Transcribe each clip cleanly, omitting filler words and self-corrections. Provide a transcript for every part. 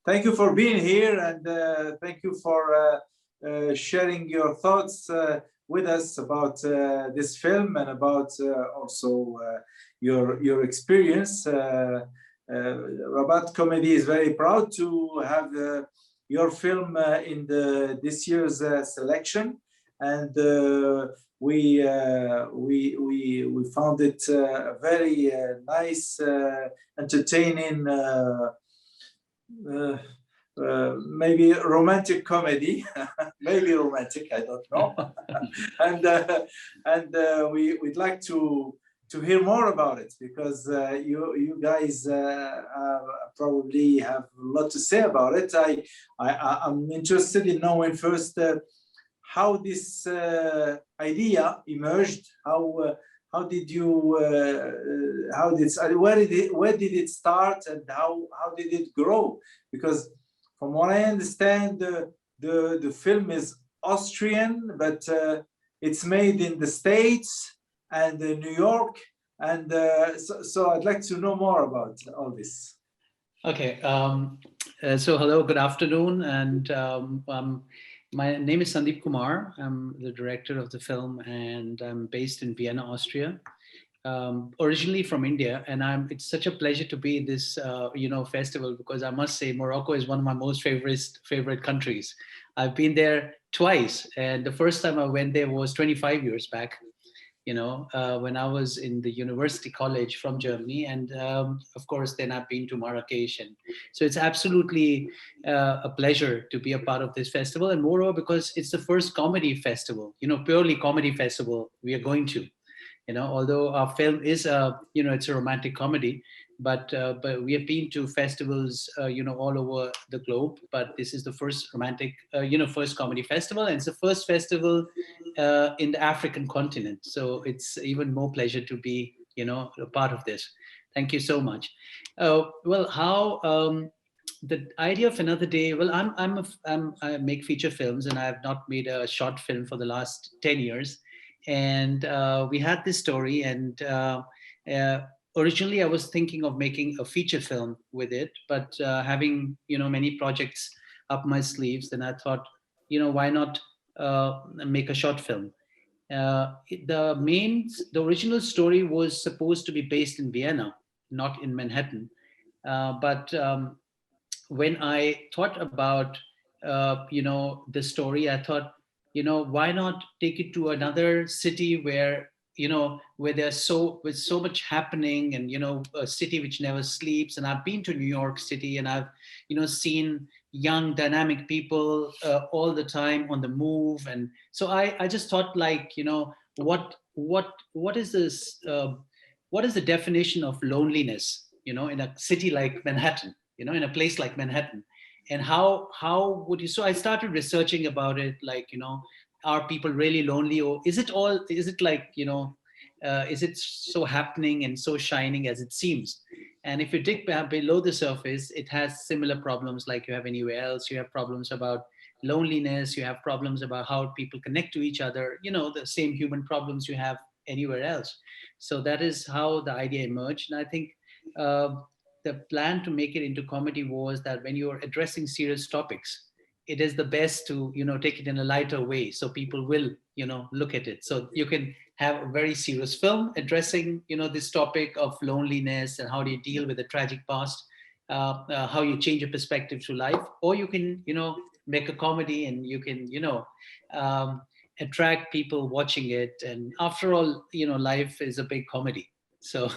Thank you for being here, and thank you for sharing your thoughts with us about this film and about also your experience. Rabat-Comedy is very proud to have your film in this year's selection, and we found it a very nice, entertaining. Maybe romantic comedy, maybe romantic, I don't know. and we'd like to hear more about it, because you guys probably have a lot to say about it. I'm interested in knowing first how this idea emerged. How did you? Where did it start, and how did it grow? Because from what I understand, the film is Austrian, but it's made in the States and New York, and so I'd like to know more about all this. Okay. So hello, good afternoon, and my name is Sandeep Kumar. I'm the director of the film, and I'm based in Vienna, Austria. Originally from India, and it's such a pleasure to be in this festival, because I must say Morocco is one of my most favorite countries. I've been there twice, and the first time I went there was 25 years back. When I was in the university college from Germany, and of course then I've been to Marrakesh, and so it's absolutely a pleasure to be a part of this festival, and moreover because it's the first comedy festival, purely comedy festival we are going to. Although our film is it's a romantic comedy, but we have been to festivals all over the globe, but this is the first romantic first comedy festival, and it's the first festival in the African continent, so it's even more pleasure to be a part of this. Thank you so much. Well, how the idea of Another Day. Well, I make feature films, and I have not made a short film for the last 10 years. And we had this story, and originally I was thinking of making a feature film with it, but having many projects up my sleeves, then I thought, why not make a short film. The original story was supposed to be based in Vienna, not in Manhattan, but when I thought about the story, I thought, why not take it to another city where there's with so much happening, and a city which never sleeps. And I've been to New York City, and I've seen young dynamic people all the time on the move. And so I just thought, like, what is this, what is the definition of loneliness in a city like Manhattan, in a place like Manhattan? And how would you? So I started researching about it, like, are people really lonely, or is it like, is it so happening and so shining as it seems? And if you dig below the surface, it has similar problems like you have anywhere else. You have problems about loneliness, you have problems about how people connect to each other, the same human problems you have anywhere else. So that is how the idea emerged. And I think the plan to make it into comedy was that when you're addressing serious topics, it is the best to take it in a lighter way, so people will look at it. So you can have a very serious film addressing this topic of loneliness and how do you deal with a tragic past, how you change your perspective to life, or you can make a comedy, and you can attract people watching it. And after all, life is a big comedy. So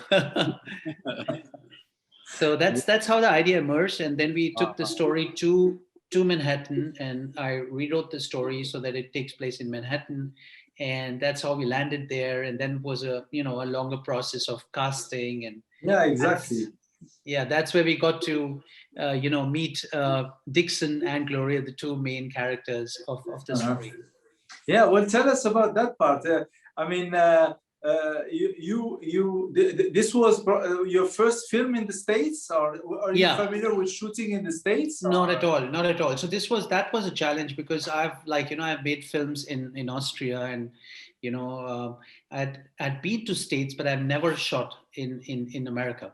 so that's how the idea emerged. And then we took the story to Manhattan, and I rewrote the story so that it takes place in Manhattan, and that's how we landed there. And then it was a longer process of casting, and yeah, exactly. That's where we got to meet Dixon and Gloria, the two main characters of the story. Yeah, well, tell us about that part. I mean, this was your first film in the States, or are you familiar with shooting in the States? Or? Not at all. So that was a challenge, because I've made films in Austria, and I'd been to States, but I've never shot in America.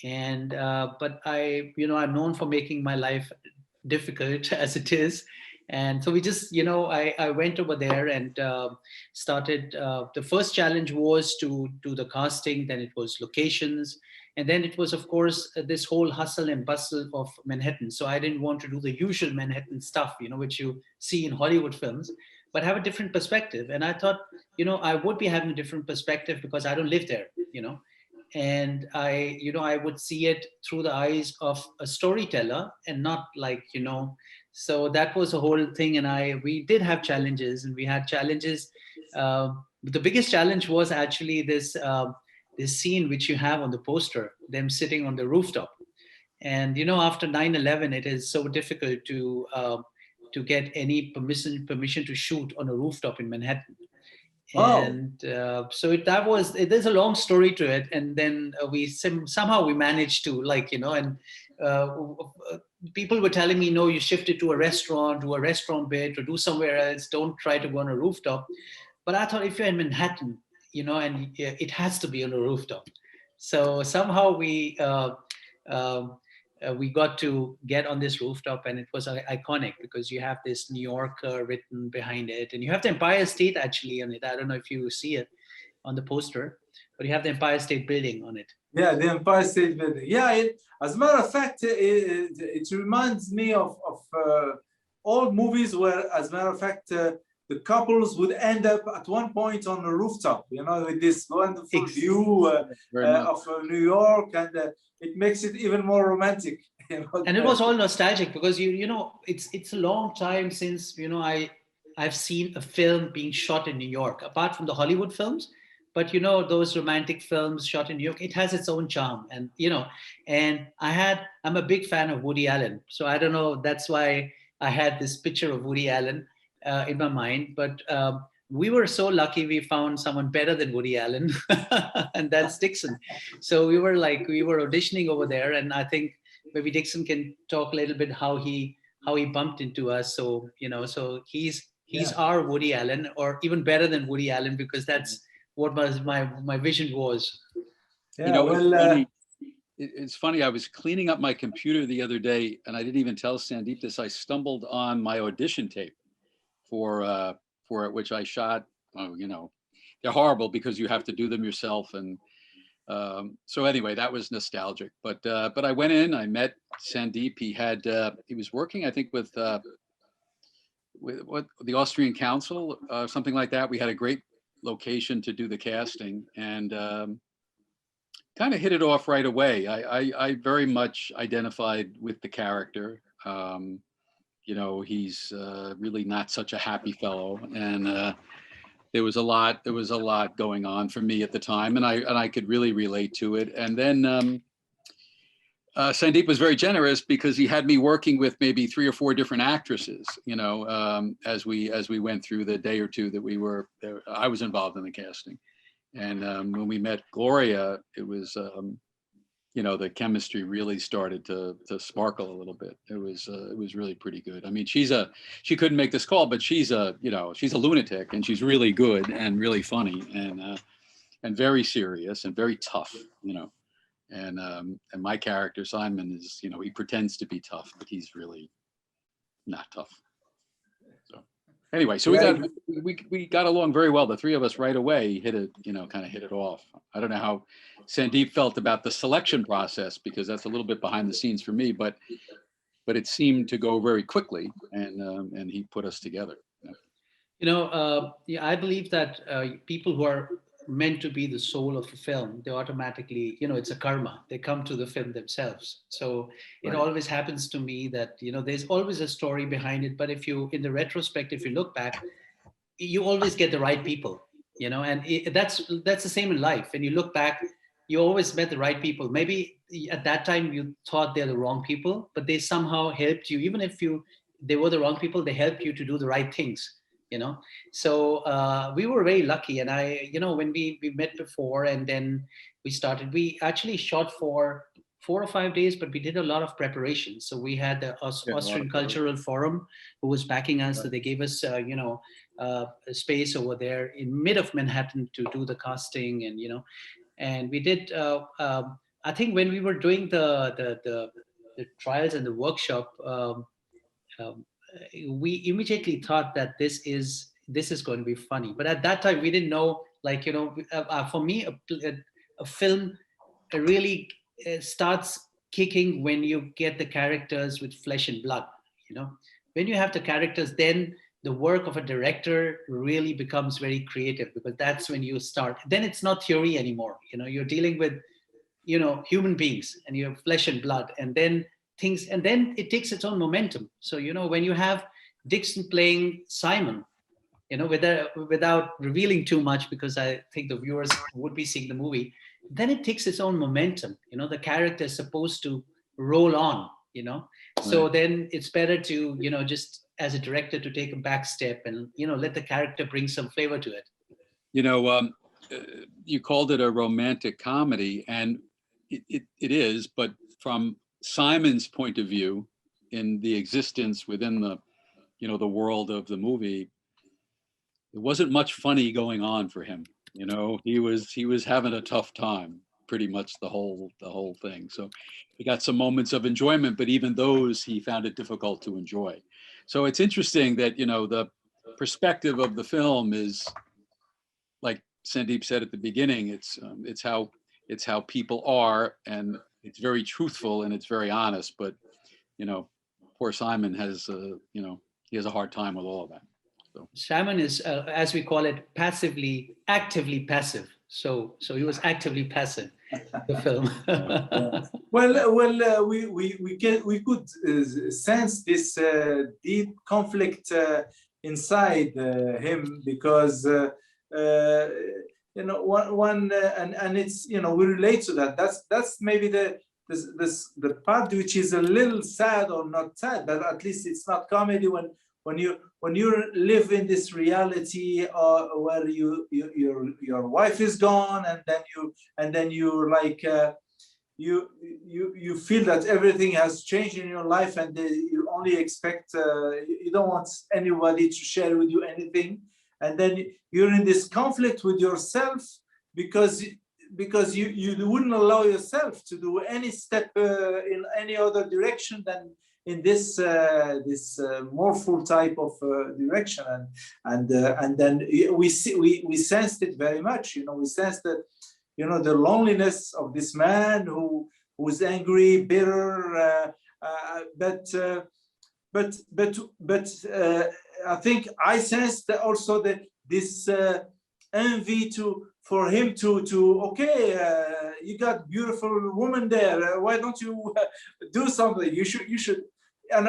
And but I'm known for making my life difficult as it is. And so we just, I went over there and started. The first challenge was to do the casting, then it was locations, and then it was, of course, this whole hustle and bustle of Manhattan. So I didn't want to do the usual Manhattan stuff, which you see in Hollywood films, but have a different perspective. And I thought, I would be having a different perspective because I don't live there, and I would see it through the eyes of a storyteller and not like, so that was the whole thing. And we did have challenges, and we had challenges. The biggest challenge was actually this scene which you have on the poster, them sitting on the rooftop. And after 9/11, it is so difficult to get any permission to shoot on a rooftop in Manhattan. Oh, And so there's a long story to it. And then we somehow we managed to, like, and uh, people were telling me, no, you shift it to a restaurant bit, or do somewhere else, don't try to go on a rooftop. But I thought, if you're in Manhattan, and it has to be on a rooftop. So somehow um, we got to get on this rooftop, and it was iconic because you have this New York written behind it, and you have the Empire State actually on it. I don't know if you see it on the poster, but you have the Empire State Building on it. yeah, the Empire State Building. Yeah, as a matter of fact, it reminds me of old movies where, as a matter of fact, the couples would end up at one point on the rooftop, with this wonderful view of New York, and it makes it even more romantic. And it was all nostalgic because it's a long time since I've seen a film being shot in New York, apart from the Hollywood films. But those romantic films shot in New York, it has its own charm. And and I'm a big fan of Woody Allen, so I don't know, that's why I had this picture of Woody Allen in my mind. But we were so lucky, we found someone better than Woody Allen, and that's Dixon. So we were auditioning over there, and I think maybe Dixon can talk a little bit how he bumped into us. So so he's Yeah. our Woody Allen, or even better than Woody Allen, because that's what was my vision was. Yeah, it's funny. I was cleaning up my computer the other day, and I didn't even tell Sandeep this. I stumbled on my audition tape for it, which I shot. They're horrible because you have to do them yourself, and so anyway, that was nostalgic. But I went in. I met Sandeep. He was working, I think, with what, the Austrian Council, something like that. We had a great location to do the casting, and kind of hit it off right away. I very much identified with the character. He's really not such a happy fellow, and there was a lot going on for me at the time, and I could really relate to it. And then Sandeep was very generous because he had me working with maybe 3 or 4 different actresses, as we went through the day or two that we were there. I was involved in the casting. And when we met Gloria, it was, the chemistry really started to sparkle a little bit. It was really pretty good. I mean, she couldn't make this call, but she's a lunatic, and she's really good and really funny, and very serious and very tough, And my character, Simon, is, he pretends to be tough, but he's really not tough. So anyway, so we got along very well. The 3 of us right away kind of hit it off. I don't know how Sandeep felt about the selection process, because that's a little bit behind the scenes for me, but it seemed to go very quickly, and he put us together. I believe that people who are meant to be the soul of a film, they automatically, it's a karma. They come to the film themselves. So it always happens to me that, there's always a story behind it. But in the retrospect, if you look back, you always get the right people, and that's the same in life. When you look back, you always met the right people. Maybe at that time you thought they're the wrong people, but they somehow helped you. Even if they were the wrong people, they helped you to do the right things. So we were very lucky. And when we met before, and then we actually shot for 4 or 5 days, but we did a lot of preparation. So we had the Austrian Cultural Forum who was backing us. So they gave us a space over there in mid of Manhattan to do the casting. And and we did I think when we were doing the trials and the workshop, um, we immediately thought that this is going to be funny. But at that time, we didn't know, like, for me, a film really starts kicking when you get the characters with flesh and blood. When you have the characters, then the work of a director really becomes very creative, because that's when you start. Then it's not theory anymore. You're dealing with human beings, and you have flesh and blood, and then it takes its own momentum. So when you have Dixon playing Simon, without revealing too much, because I think the viewers would be seeing the movie, then it takes its own momentum. The character is supposed to roll on. So Right. then it's better to just as a director to take a back step and let the character bring some flavor to it. You called it a romantic comedy, and it is, but from Simon's point of view, in the existence within the world of the movie, there wasn't much funny going on for him. He was having a tough time pretty much the whole thing. So he got some moments of enjoyment, but even those he found it difficult to enjoy. So it's interesting that the perspective of the film is, like Sandeep said at the beginning, it's how people are, and it's very truthful and it's very honest. But poor Simon has he has a hard time with all of that. So Simon is, as we call it, actively passive. So he was actively passive. The film. Well, we could sense this deep conflict inside him, because one and it's we relate to that. That's maybe the part which is a little sad, or not sad, but at least it's not comedy when you live in this reality where your wife is gone, and then you like you feel that everything has changed in your life, and you only expect you don't want anybody to share with you anything, and then you're in this conflict with yourself, because you wouldn't allow yourself to do any step in any other direction than in this more full type of direction, and then we sensed it very much. We sensed that the loneliness of this man who's angry, bitter, but I think I sensed also that this envy for him to okay, you got beautiful woman there, why don't you do something? You should. And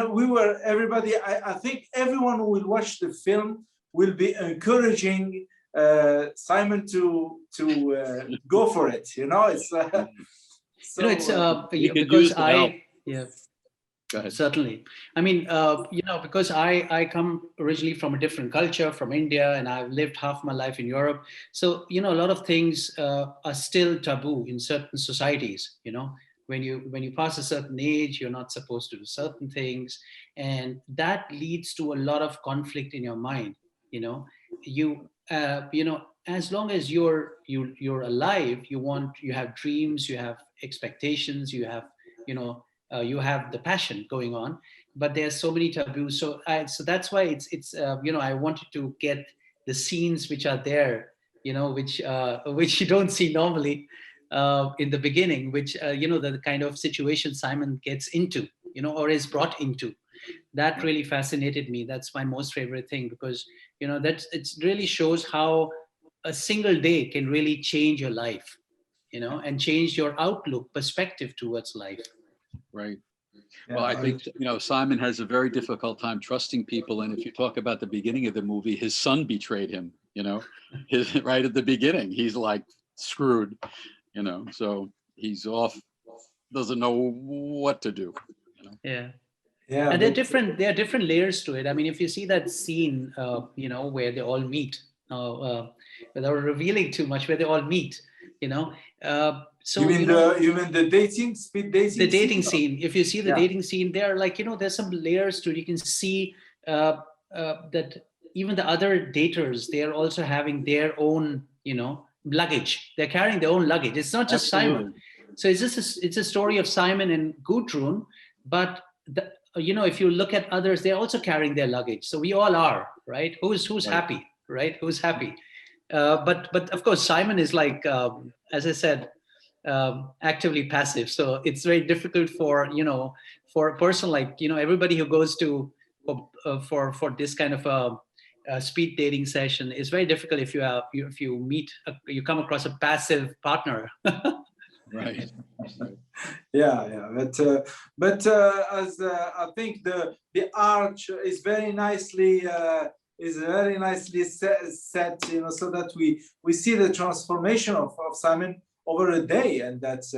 everybody, I think everyone who will watch the film will be encouraging Simon to go for it. It's so, it's we could because use the help. yeah. Go ahead. Certainly. I mean, because I come originally from a different culture, from India, and I've lived half my life in Europe. So, a lot of things are still taboo in certain societies. When you pass a certain age, you're not supposed to do certain things. And that leads to a lot of conflict in your mind. As long as you're alive, you have dreams, you have expectations, you have the passion going on, but there's so many taboos. So that's why it's I wanted to get the scenes which are there, which you don't see normally in the beginning, which the kind of situation Simon gets into, or is brought into. That really fascinated me. That's my most favorite thing, because it really shows how a single day can really change your life, and change your outlook, perspective towards life. Right. yeah, Well, I think Simon has a very difficult time trusting people, and if you talk about the beginning of the movie, his son betrayed him. Right at the beginning, he's like screwed. So he's off, doesn't know what to do. Yeah. yeah, And there are different layers to it. I mean, if you see that scene, where they all meet, without revealing too much, where they all meet, so you mean the dating speed dating the dating scene? scene. If you see the Yeah. dating scene, there are there's some layers to it. You can see that even the other daters, they are also having their own, luggage. They're carrying their own luggage. It's not just Absolutely. Simon. So it's a story of Simon and Gudrun, but if you look at others, they're also carrying their luggage. So we all are, right? Who's Right. happy, right? Who's happy? But of course, Simon is like, as I said, actively passive. So it's very difficult for a person like everybody who goes to for this kind of a speed dating session. It's very difficult if you come across a passive partner. Right. Yeah. But as I think the arch is very nicely set, so that we see the transformation of Simon over a day, and that's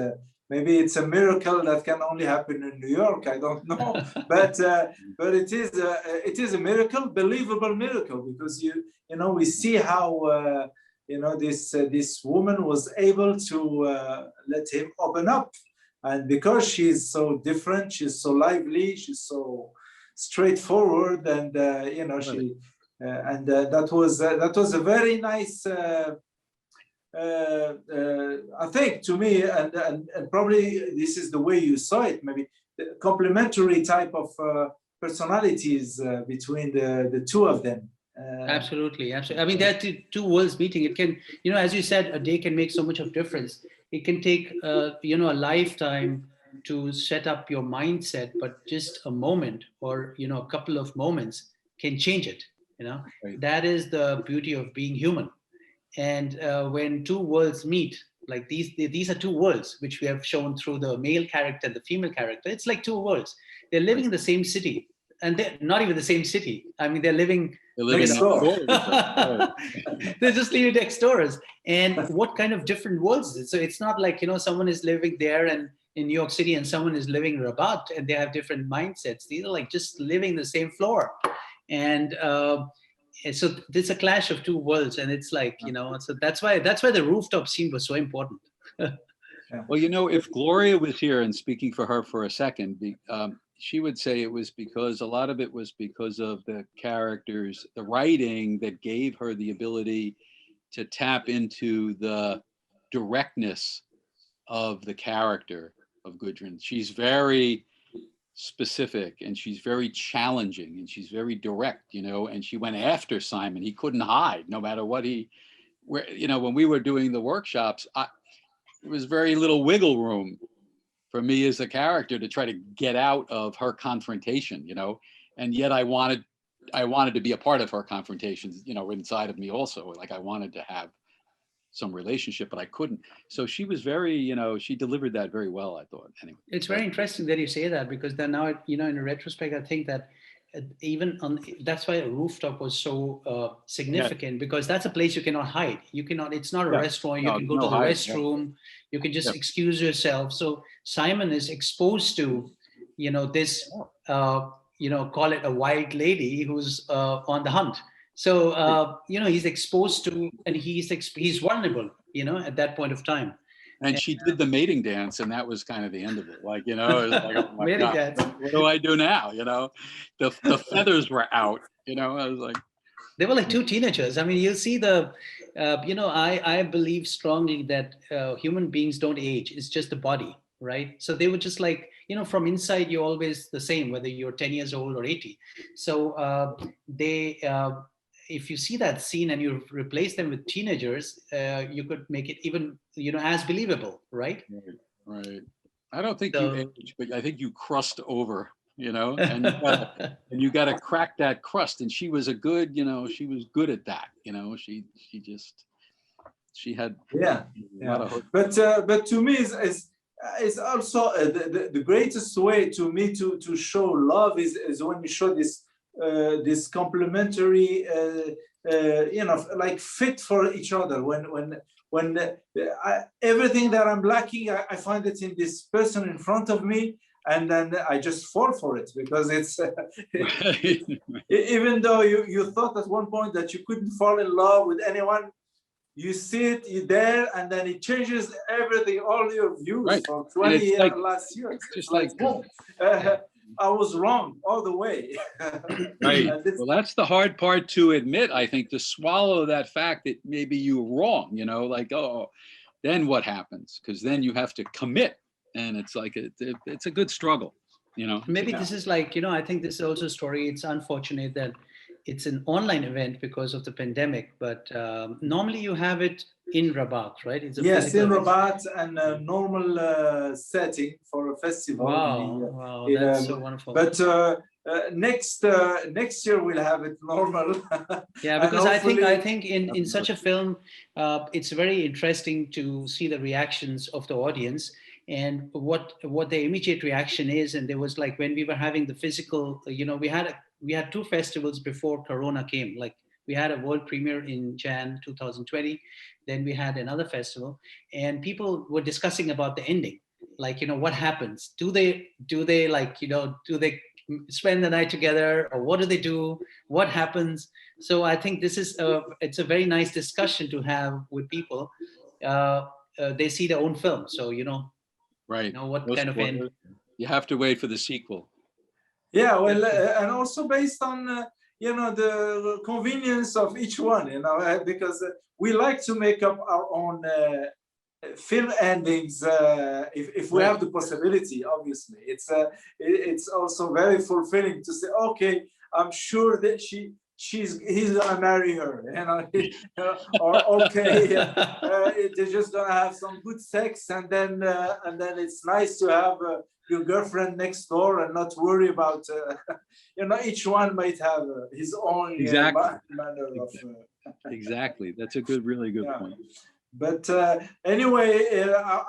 maybe it's a miracle that can only happen in New York. I don't know, but it is a miracle, believable miracle, because we see how this woman was able to let him open up, and because she's so different, she's so lively, she's so straightforward, and she and that was a very nice. I think to me, and probably this is the way you saw it, maybe the complementary type of personalities between the two of them. Absolutely. I mean, there are two worlds meeting. It can, as you said, a day can make so much of difference. It can take, a lifetime to set up your mindset, but just a moment or, a couple of moments can change it. Right. That is the beauty of being human. And when two worlds meet, like these are two worlds, which we have shown through the male character and the female character. It's like two worlds. They're living in the same city, and they're not even the same city. I mean, they're living next door. They're just living next doors. And what kind of different worlds is it? So it's not like, someone is living there and in New York City and someone is living in Rabat and they have different mindsets. These are like just living the same floor. And so there's a clash of two worlds, and it's like, so that's why the rooftop scene was so important. Well, if Gloria was here and speaking for her for a second, she would say it was because a lot of it was because of the characters, the writing that gave her the ability to tap into the directness of the character of Gudrun. She's very specific and she's very challenging and she's very direct, and she went after Simon. He couldn't hide no matter what when we were doing the workshops, there was very little wiggle room for me as a character to try to get out of her confrontation, and yet I wanted to be a part of her confrontations, inside of me also. Like I wanted to have some relationship, but I couldn't. So she was very, she delivered that very well, I thought. Anyway, it's very interesting that you say that, because then now, in retrospect, I think that that's why a rooftop was so significant, because that's a place you cannot hide. You cannot, it's not a restaurant. You can go to the restroom. You can just excuse yourself. So Simon is exposed to, this, call it a wild lady who's on the hunt. So, he's exposed to, and he's vulnerable, at that point of time. And she did the mating dance, and that was kind of the end of it. Like, it was like, oh my mating God, dance. What do I do now? The feathers were out, I was like. They were like two teenagers. I mean, you'll see I believe strongly that human beings don't age. It's just the body, right? So they were just like, from inside, you're always the same, whether you're 10 years old or 80. So if you see that scene and you replace them with teenagers, you could make it even, as believable, right? Right. I don't think you age, but I think you crust over, and you got to crack that crust. And she was she was good at that. She had a lot of hope. But to me is also the greatest way to me to show love is when you show this complementary, like fit for each other. When everything that I'm lacking, I find it in this person in front of me, and then I just fall for it, because it's even though you thought at one point that you couldn't fall in love with anyone, you see it, you're there, and then it changes everything, all your views for 20 years, last year. Just like boom. I was wrong all the way. Right. Well, that's the hard part to admit, I think, to swallow that fact that maybe you were wrong, like, oh, then what happens? Because then you have to commit, and it's like it's a good struggle, you know. Maybe this is like, I think this is also a story. It's unfortunate that it's an online event because of the pandemic, but normally you have it in Rabat, right? It's a Yes, in physical event. Rabat, and a normal setting for a festival. Wow, that's so wonderful. But next year we'll have it normal. Yeah, And because I hopefully- think in such a film, it's very interesting to see the reactions of the audience and what the immediate reaction is. And there was like when we were having the physical, we had two festivals before Corona came. Like we had a world premiere in Jan 2020, then we had another festival, and people were discussing about the ending. Like, what happens? Do they like, do they spend the night together, or what do they do? What happens? So I think this is it's a very nice discussion to have with people. They see their own film, so Right. what No kind of end. spoilers. You have to wait for the sequel. Yeah, well, and also based on the convenience of each one, because we like to make up our own film endings if we Right. have the possibility. Obviously, it's also very fulfilling to say, okay, I'm sure that he's gonna marry her, or okay, they're just gonna have some good sex, and then it's nice to have your girlfriend next door and not worry about each one might have his own Exactly. manner of Exactly. That's a really good Yeah. point. But anyway,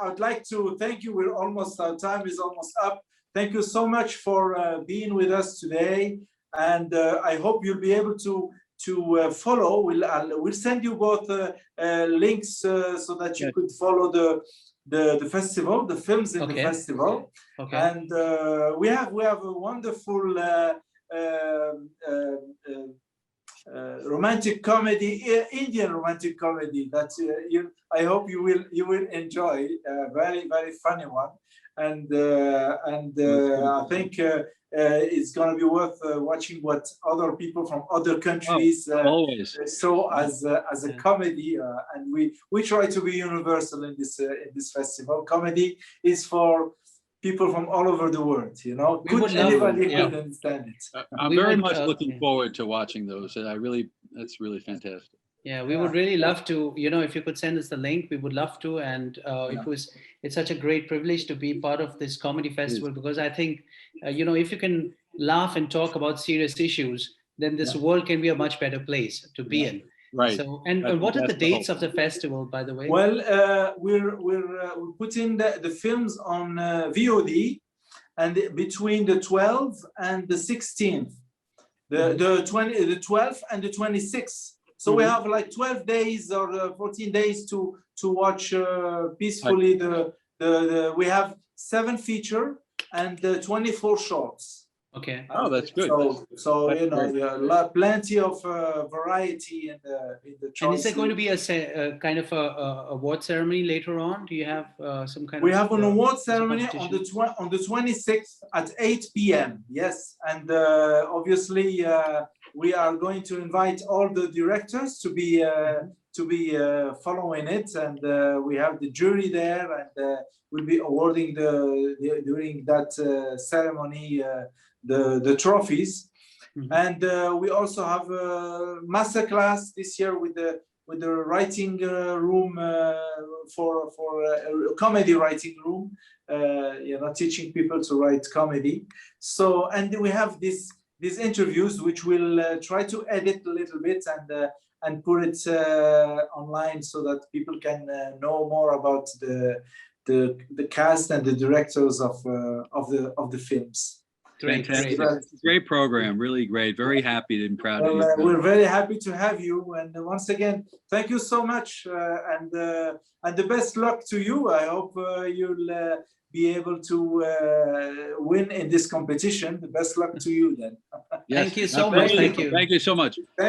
I'd like to thank you. Our time is almost up. Thank you so much for being with us today, and I hope you'll be able to follow. We'll send you both links so that you could follow the festival, the films in the festival. Okay. And we have a wonderful romantic comedy, Indian romantic comedy that I hope you will enjoy. Very, very funny one, and I think it's going to be worth watching what other people from other countries Always. saw as a comedy, and we try to be universal in this festival. Comedy is for people from all over the world, anybody could understand it. I'm very much looking forward to watching those. That's really fantastic. Yeah, we would really love to, if you could send us the link, we would love to. And it's such a great privilege to be part of this comedy festival, because I think, if you can laugh and talk about serious issues, then this world can be a much better place to be in. Right. So, and what are the dates of the festival, by the way? Well, we're putting the films on VOD, and between the 12th and the 16th, the 12th and the 26th. So we have like 12 days or 14 days to watch peacefully. We have 7 feature and 24 shorts. Okay. Oh, that's good. So plenty of variety in the choice. And is there going to be a kind of a award ceremony later on? Do you have some kind We of? have an award ceremony on the 26th at 8 p.m. Yes, and obviously we are going to invite all the directors to be following it, and we have the jury there, and we'll be awarding during that ceremony the trophies. And we also have a masterclass this year with the writing room for a comedy writing room, teaching people to write comedy. So, and we have these interviews which we'll try to edit a little bit and put it online so that people can know more about the cast and the directors of the films. Great program, really great. Very happy and proud of you. We're very happy to have you, and once again, thank you so much, and the best luck to you. I hope you'll be able to win in this competition. The best luck to you then. Yes. Thank you so much. Thank you. Thank you so much.